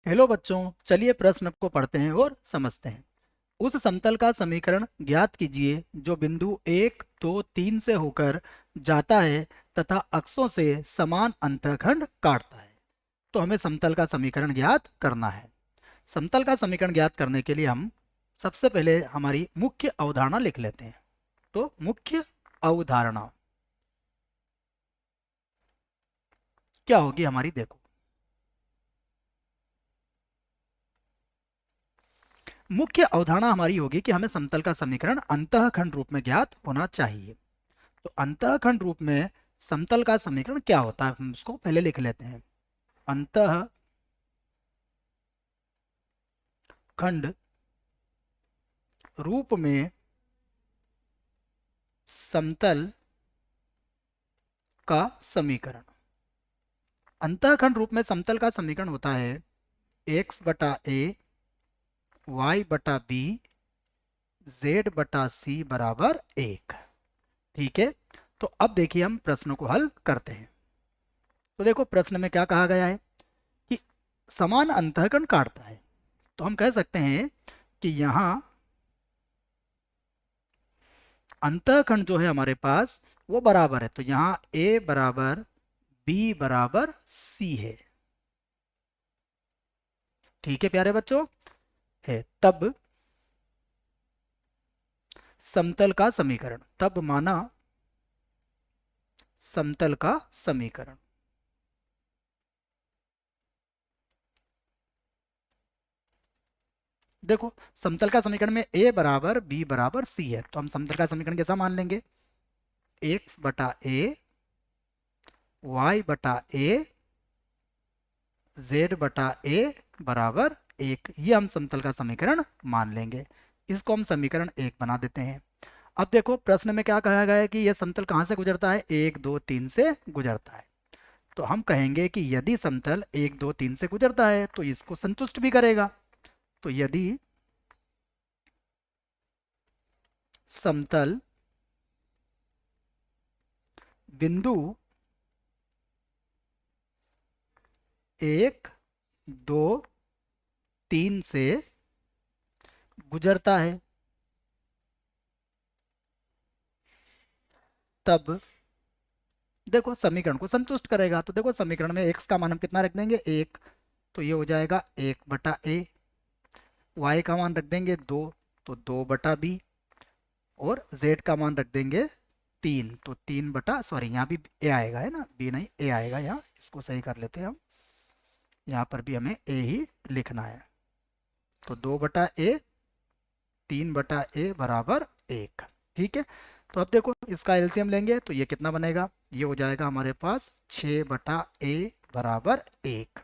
Hello बच्चों, चलिए प्रश्न को पढ़ते हैं और समझते हैं। उस समतल का समीकरण ज्ञात कीजिए जो बिंदु 1, 2, 3 से होकर जाता है तथा अक्षों से समान अंतःखंड काटता है। तो हमें समतल का समीकरण ज्ञात करना है। समतल का समीकरण ज्ञात करने के लिए हम सबसे पहले हमारी मुख्य अवधारणा लिख लेते हैं। तो मुख्य अवधारणा क्या होगी हमारी, देखो। मुख्य अवधारणा हमारी होगी कि हमें समतल का समीकरण अंतःखंड रूप में ज्ञात होना चाहिए। तो अंतःखंड रूप में समतल का समीकरण क्या होता है, हम उसको पहले लिख लेते हैं। अंतःखंड रूप में समतल का समीकरण। अंतःखंड रूप में समतल का समीकरण होता है x बटा ए, वाई बटा बी, जेड बटा सी बराबर 1। ठीक है। तो अब देखिए हम प्रश्नों को हल करते हैं। तो देखो प्रश्न में क्या कहा गया है कि समान अंतःखंड काटता है। तो हम कह सकते हैं कि यहाँ अंतःखंड जो है हमारे पास वो बराबर है। तो यहाँ a बराबर b बराबर c है। ठीक है प्यारे बच्चों, है। तब समतल का समीकरण, तब माना समतल का समीकरण। देखो समतल का समीकरण में a बराबर b बराबर c है, तो हम समतल का समीकरण कैसा मान लेंगे? x बटा a, y बटा a, z बटा a बराबर 1। ये हम समतल का समीकरण मान लेंगे। इसको हम समीकरण 1 बना देते हैं। अब देखो प्रश्न में क्या कहा गया है कि यह समतल कहाँ से गुजरता है? 1, 2, 3 से गुजरता है। तो हम कहेंगे कि यदि समतल 1, 2, 3 से गुजरता है तो इसको संतुष्ट भी करेगा। तो यदि समतल बिंदु 1, 2, 3 से गुजरता है तब देखो समीकरण को संतुष्ट करेगा। तो देखो समीकरण में x का मान हम कितना रख देंगे? 1। तो ये हो जाएगा 1 बटा ए। y का मान रख देंगे 2, तो 2 बटा बी। और z का मान रख देंगे 3, तो 3 बटा, सॉरी यहाँ भी a आएगा, है ना, b नहीं a आएगा। यहाँ इसको सही कर लेते हैं हम, यहाँ पर भी हमें a ही लिखना है। तो 2 बटा ए, 3 बटा ए बराबर 1। ठीक है। तो अब देखो इसका एलसीएम लेंगे तो ये कितना बनेगा? ये हो जाएगा हमारे पास 6 बटा ए बराबर 1।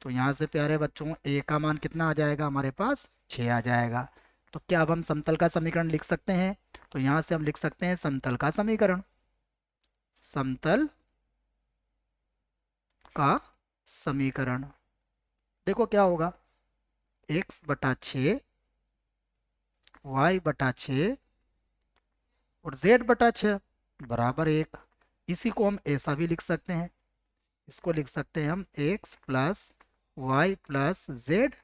तो यहाँ से प्यारे बच्चों ए का मान कितना आ जाएगा हमारे पास? 6 आ जाएगा। तो क्या अब हम समतल का समीकरण लिख सकते हैं? तो यहाँ से हम लिख सकते हैं समतल का समीकरण। समतल का समीकरण देखो क्या होगा? x बटा 6, y बटा 6 और z बटा 6 बराबर 1। इसी को हम ऐसा भी लिख सकते हैं, इसको लिख सकते हैं हम x plus Y plus Z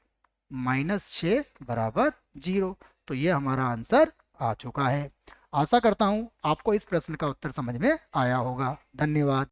minus 6 बराबर 0। तो ये हमारा आंसर आ चुका है। आशा करता हूँ आपको इस प्रश्न का उत्तर समझ में आया होगा। धन्यवाद।